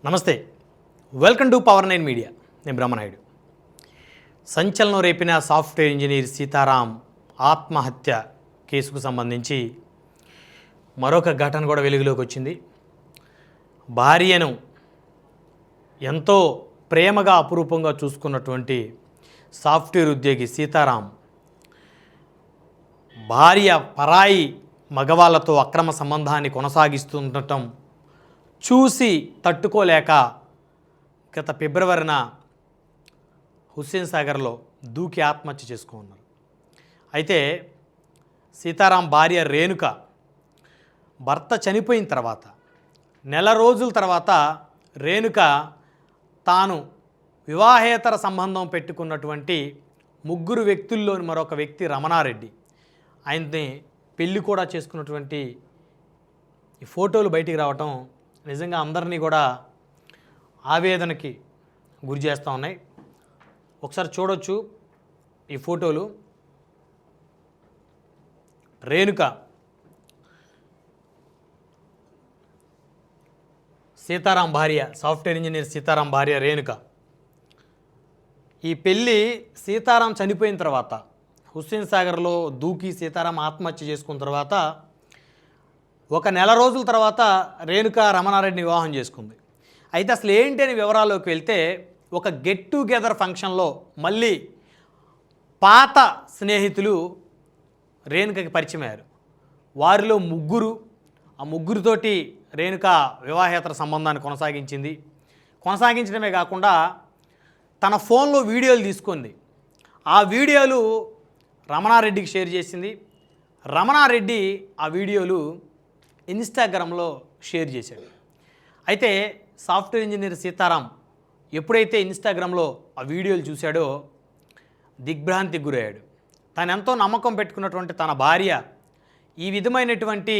నమస్తే, welcome to power 9 media. నేను బ్రహ్మనాయుడు. సంచలనం రేపిన సాఫ్ట్వేర్ ఇంజనీర్ సీతారాం ఆత్మహత్య కేసుకు సంబంధించి మరొక ఘటన కూడా వెలుగులోకి వచ్చింది. భార్యను ఎంతో ప్రేమగా అపురూపంగా చూసుకున్నటువంటి సాఫ్ట్వేర్ ఉద్యోగి సీతారాం భార్య పరాయి మగవాళ్లతో అక్రమ సంబంధాన్ని కొనసాగిస్తుండటం చూసి తట్టుకోలేక గత ఫిబ్రవరిన హుస్సేన్ సాగర్లో దూకి ఆత్మహత్య చేసుకున్నారు. అయితే సీతారాం భార్య రేణుక భర్త చనిపోయిన తర్వాత నెల రోజుల తర్వాత రేణుక తాను వివాహేతర సంబంధం పెట్టుకున్నటువంటి ముగ్గురు వ్యక్తుల్లోని మరొక వ్యక్తి రమణారెడ్డి, ఆయన్ని పెళ్లి కూడా చేసుకున్నటువంటి ఈ ఫోటోలు బయటికి రావటం నిజంగా అందరినీ కూడా ఆవేదనకి గురి చేస్తూ ఉన్నాయి. ఒకసారి చూడొచ్చు ఈ ఫోటోలు. రేణుక సీతారాం భార్య, సాఫ్ట్వేర్ ఇంజనీర్ సీతారాం భార్య రేణుక. ఈ పెళ్ళి సీతారాం చనిపోయిన తర్వాత హుస్సేన్ సాగర్లో దూకి సీతారాం ఆత్మహత్య చేసుకున్న తర్వాత ఒక నెల రోజుల తర్వాత రేణుక రమణారెడ్డిని వివాహం చేసుకుంది. అయితే అసలు ఏంటి అని వివరాల్లోకి వెళ్తే, ఒక గెట్ టుగెదర్ ఫంక్షన్లో మళ్ళీ పాత స్నేహితులు రేణుకకి పరిచయం అయ్యారు. వారిలో ముగ్గురు, ఆ ముగ్గురితోటి రేణుక వివాహేతర సంబంధాన్ని కొనసాగించడమే కాకుండా తన ఫోన్లో వీడియోలు తీసుకుంది. ఆ వీడియోలు రమణారెడ్డికి షేర్ చేసింది. రమణారెడ్డి ఆ వీడియోలు ఇన్స్టాగ్రామ్లో షేర్ చేశాడు. అయితే సాఫ్ట్వేర్ ఇంజనీర్ సీతారాం ఎప్పుడైతే ఇన్స్టాగ్రామ్లో ఆ వీడియోలు చూశాడో దిగ్భ్రాంతికి గురయ్యాడు. తను ఎంతో నమ్మకం పెట్టుకున్నటువంటి తన భార్య ఈ విధమైనటువంటి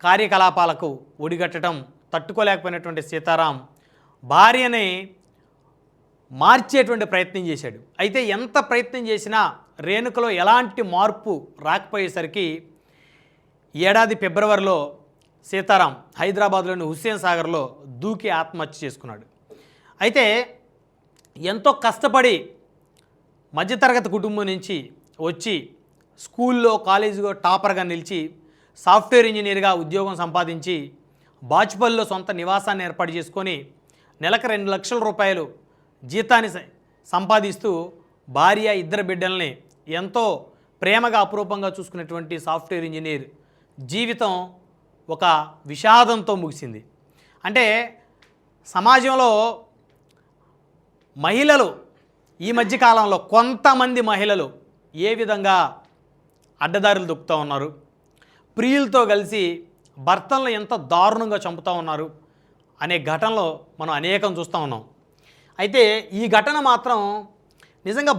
కార్యకలాపాలకు ఒడిగట్టడం తట్టుకోలేకపోయినటువంటి సీతారాం భార్యని మార్చేటువంటి ప్రయత్నం చేశాడు. అయితే ఎంత ప్రయత్నం చేసినా రేణుకలో ఎలాంటి మార్పు రాకపోయేసరికి ఏడాది ఫిబ్రవరిలో సీతారాం హైదరాబాద్లోని హుస్సేన్ సాగర్లో దూకి ఆత్మహత్య చేసుకున్నాడు. అయితే ఎంతో కష్టపడి మధ్యతరగతి కుటుంబం నుంచి వచ్చి స్కూల్లో కాలేజీలో టాపర్గా నిలిచి సాఫ్ట్వేర్ ఇంజనీర్గా ఉద్యోగం సంపాదించి బాచుపల్లిలో సొంత నివాసాన్ని ఏర్పాటు చేసుకొని నెలకు 2 లక్షల రూపాయలు జీతాన్ని సంపాదిస్తూ భార్య, 2 బిడ్డల్ని ఎంతో ప్రేమగా అపురూపంగా చూసుకునేటువంటి సాఫ్ట్వేర్ ఇంజనీర్ జీవితం ఒక విషాదంతో ముగిసింది. అంటే సమాజంలో మహిళలు ఈ మధ్యకాలంలో కొంతమంది మహిళలు ఏ విధంగా అడ్డదారులు దొక్కుతూ ఉన్నారు, ప్రియులతో కలిసి భర్తలను ఎంత దారుణంగా చంపుతూ ఉన్నారు అనే ఘటనలో మనం అనేకం చూస్తూ ఉన్నాం. అయితే ఈ ఘటన మాత్రం నిజంగా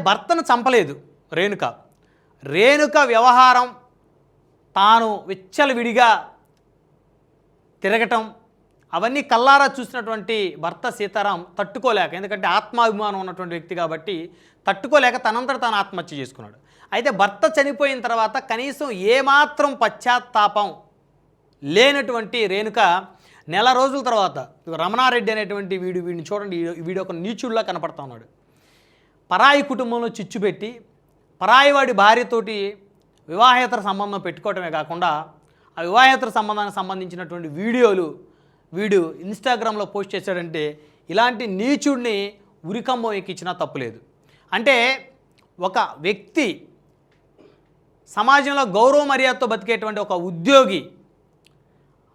భర్తను చంపలేదు రేణుక వ్యవహారం తాను విచ్చలవిడిగా తిరగటం అవన్నీ కల్లారా చూసినటువంటి భర్త సీతారాం తట్టుకోలేక, ఎందుకంటే ఆత్మాభిమానం ఉన్నటువంటి వ్యక్తి కాబట్టి తట్టుకోలేక తనంతట తాను ఆత్మహత్య చేసుకున్నాడు. అయితే భర్త చనిపోయిన తర్వాత కనీసం ఏమాత్రం పశ్చాత్తాపం లేనటువంటి రేణుక నెల రోజుల తర్వాత రమణారెడ్డి అనేటువంటి వీడిని చూడండి, వీడు ఒక నీచుడిలా కనపడతా ఉన్నాడు. పరాయి కుటుంబంలో చిచ్చు పెట్టి పరాయివాడి భార్యతోటి వివాహేతర సంబంధం పెట్టుకోవటమే కాకుండా ఆ వివాహేతర సంబంధానికి సంబంధించినటువంటి వీడియోలు వీడు ఇన్స్టాగ్రామ్లో పోస్ట్ చేశాడంటే ఇలాంటి నీచుడిని ఉరికంబం ఎక్కించినా తప్పులేదు. అంటే ఒక వ్యక్తి సమాజంలో గౌరవ మర్యాదతో బతికేటువంటి ఒక ఉద్యోగి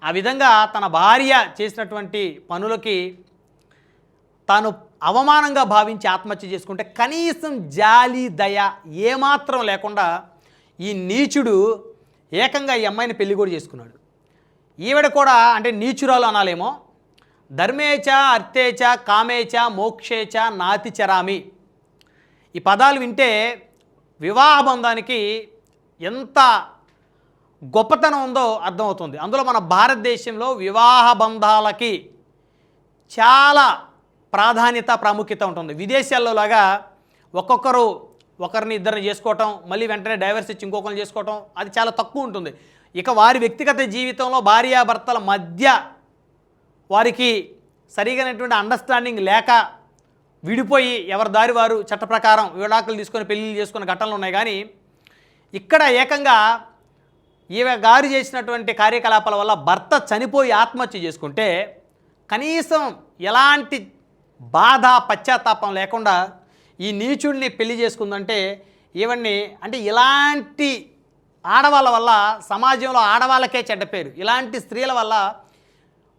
ఆ విధంగా తన భార్య చేసినటువంటి పనులకి తాను అవమానంగా భావించి ఆత్మహత్య చేసుకుంటే కనీసం జాలి, దయ ఏమాత్రం లేకుండా ఈ నీచుడు ఏకంగా ఈ అమ్మాయిని పెళ్లి కూడా చేసుకున్నాడు. ఈవిడ కూడా అంటే నీచురాలు అనాలేమో. ధర్మేచ అర్థేచ కామేచ మోక్షేచ నాతి చరామి, ఈ పదాలు వింటే వివాహ బంధానికి ఎంత గొప్పతనం ఉందో అర్థమవుతుంది. అందులో మన భారతదేశంలో వివాహ బంధాలకి చాలా ప్రాముఖ్యత ఉంటుంది. విదేశాల్లో లాగా ఒక్కొక్కరు ఒకరిని ఇద్దరిని చేసుకోవటం, మళ్ళీ వెంటనే డైవర్స్ ఇచ్చి ఇంకొకరిని చేసుకోవటం అది చాలా తక్కువ ఉంటుంది. ఇక వారి వ్యక్తిగత జీవితంలో భార్యాభర్తల మధ్య వారికి సరిగైనటువంటి అండర్స్టాండింగ్ లేక విడిపోయి ఎవరి దారి వారు చట్ట ప్రకారం విడాకులు తీసుకొని పెళ్ళిళ్ళు చేసుకున్న ఘటనలు ఉన్నాయి. కానీ ఇక్కడ ఏకంగా ఈమె గారు చేసినటువంటి కార్యకలాపాల వల్ల భర్త చనిపోయి ఆత్మహత్య చేసుకుంటే కనీసం ఎలాంటి బాధ పశ్చాత్తాపం లేకుండా ఈ నీచుడిని పెళ్లి చేసుకుందంటే ఈవెన్ని అంటే ఇలాంటి ఆడవాళ్ళ వల్ల సమాజంలో ఆడవాళ్ళకే చెడ్డ పేరు. ఇలాంటి స్త్రీల వల్ల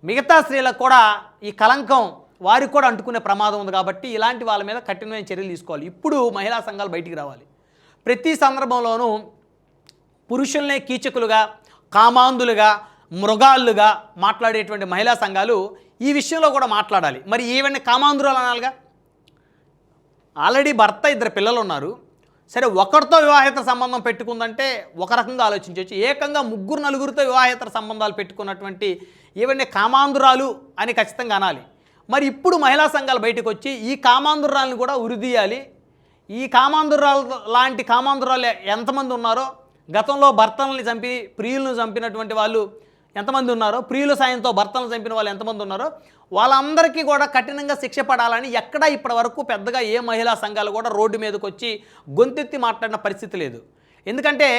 మిగతా స్త్రీలకు కూడా ఈ కలంకం వారికి కూడా అంటుకునే ప్రమాదం ఉంది. కాబట్టి ఇలాంటి వాళ్ళ మీద కఠినమైన చర్యలు తీసుకోవాలి. ఇప్పుడు మహిళా సంఘాలు బయటికి రావాలి. ప్రతి సందర్భంలోనూ పురుషుల్నే కీచకులుగా, కామాంధులుగా, మృగాళ్ళుగా మాట్లాడేటువంటి మహిళా సంఘాలు ఈ విషయంలో కూడా మాట్లాడాలి. మరి ఈవెన్ని కామాంధురాలు అనాలిగా. ఆల్రెడీ భర్త 2 పిల్లలు ఉన్నారు. సరే, ఒకరితో వివాహేతర సంబంధం పెట్టుకుందంటే ఒక రకంగా ఆలోచించవచ్చు. ఏకంగా 3, 4 వివాహేతర సంబంధాలు పెట్టుకున్నటువంటి ఈవెన్ని కామాంధురాలు అని ఖచ్చితంగా అనాలి. మరి ఇప్పుడు మహిళా సంఘాలు బయటకు వచ్చి ఈ కామాంధురాలను కూడా ఉరిదీయాలి. ఈ కామాంధురాలు లాంటి కామాంధురాలు ఎంతమంది ఉన్నారో, గతంలో భర్తలను చంపి ప్రియులను చంపినటువంటి వాళ్ళు ఎంతమంది ఉన్నారో, ప్రియుల సాయంతో భర్తలను చంపిన వాళ్ళు ఎంతమంది ఉన్నారో వాళ్ళందరికీ కూడా కఠినంగా శిక్ష పడాలని ఎక్కడా ఇప్పటి వరకు పెద్దగా ఏ మహిళా సంఘాలు కూడా రోడ్డు మీదకి వచ్చి గొంతెత్తి మాట్లాడిన పరిస్థితి లేదు. ఎందుకంటే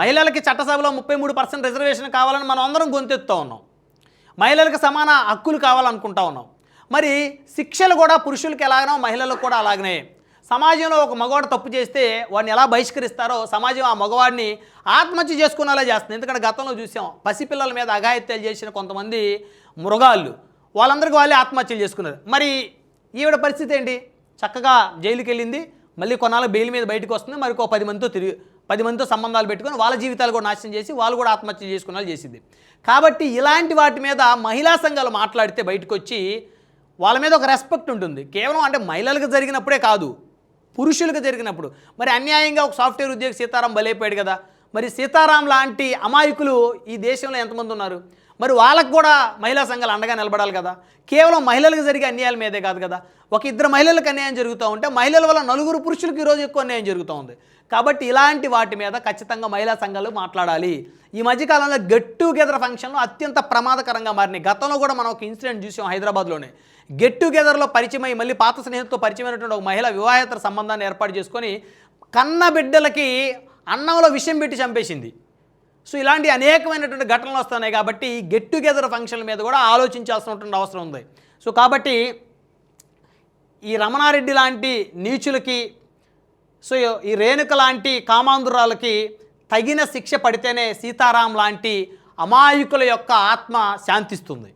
మహిళలకి చట్టసభలో 33% రిజర్వేషన్ కావాలని మనం అందరం గొంతెత్తుతూ ఉన్నాం. మహిళలకు సమాన హక్కులు కావాలనుకుంటా ఉన్నాం. మరి శిక్షలు కూడా పురుషులకి ఎలాగనో మహిళలకు కూడా అలాగనే. సమాజంలో ఒక మగవాడు తప్పు చేస్తే వాడిని ఎలా బహిష్కరిస్తారో సమాజం ఆ మగవాడిని ఆత్మహత్య చేసుకునేలా చేస్తుంది. ఎందుకంటే గతంలో చూసాం, పసిపిల్లల మీద అఘాయిత్యాలు చేసిన కొంతమంది మృగాళ్ళు వాళ్ళందరికీ వాళ్ళే ఆత్మహత్యలు చేసుకున్నారు. మరి ఈవిడ పరిస్థితి ఏంటి? చక్కగా జైలుకి వెళ్ళింది, మళ్ళీ కొన్నాళ్ళు బెయిల్ మీద బయటకు వస్తుంది, మరి 10 మందితో సంబంధాలు పెట్టుకొని వాళ్ళ జీవితాలు కూడా నాశనం చేసి వాళ్ళు కూడా ఆత్మహత్య చేసుకునేలా చేసింది. కాబట్టి ఇలాంటి వాటి మీద మహిళా సంఘాలు మాట్లాడితే బయటకు వచ్చి వాళ్ళ మీద ఒక రెస్పెక్ట్ ఉంటుంది. కేవలం అంటే మహిళలకు జరిగినప్పుడే కాదు, పురుషులకు జరిగినప్పుడు. మరి అన్యాయంగా ఒక సాఫ్ట్వేర్ ఉద్యోగి సీతారాం బలైపోయాడు కదా. మరి సీతారాం లాంటి అమాయకులు ఈ దేశంలో ఎంతమంది ఉన్నారు? మరి వాళ్ళకు కూడా మహిళా సంఘాలు అండగా నిలబడాలి కదా. కేవలం మహిళలకు జరిగే అన్యాయాల మీదే కాదు కదా. ఒక 2 మహిళలకు అన్యాయం జరుగుతూ ఉంటే మహిళల వల్ల 4 పురుషులకు ఈరోజు ఎక్కువ అన్యాయం జరుగుతూ ఉంది. కాబట్టి ఇలాంటి వాటి మీద ఖచ్చితంగా మహిళా సంఘాలు మాట్లాడాలి. ఈ మధ్యకాలంలో గెట్ టుగెదర్ ఫంక్షన్లు అత్యంత ప్రమాదకరంగా మారినాయి. గతంలో కూడా మనం ఒక ఇన్సిడెంట్ చూసాం హైదరాబాద్లోనే. గెట్ టుగెదర్లో పరిచయమై మళ్ళీ పాత స్నేహితులతో పరిచయమైనటువంటి ఒక మహిళ వివాహేతర సంబంధాన్ని ఏర్పాటు చేసుకొని కన్న బిడ్డలకి అన్నంలో విషం పెట్టి చంపేసింది. సో ఇలాంటి అనేకమైనటువంటి ఘటనలు వస్తున్నాయి. కాబట్టి గెట్ టుగెదర్ ఫంక్షన్ల మీద కూడా ఆలోచించాల్సినటువంటి అవసరం ఉంది. సో కాబట్టి ఈ రమణారెడ్డి లాంటి నీచులకి, సో ఈ రేణుక లాంటి కామాంధురాలకి తగిన శిక్ష పడితేనే సీతారాం లాంటి అమాయకుల యొక్క ఆత్మ శాంతిస్తుంది.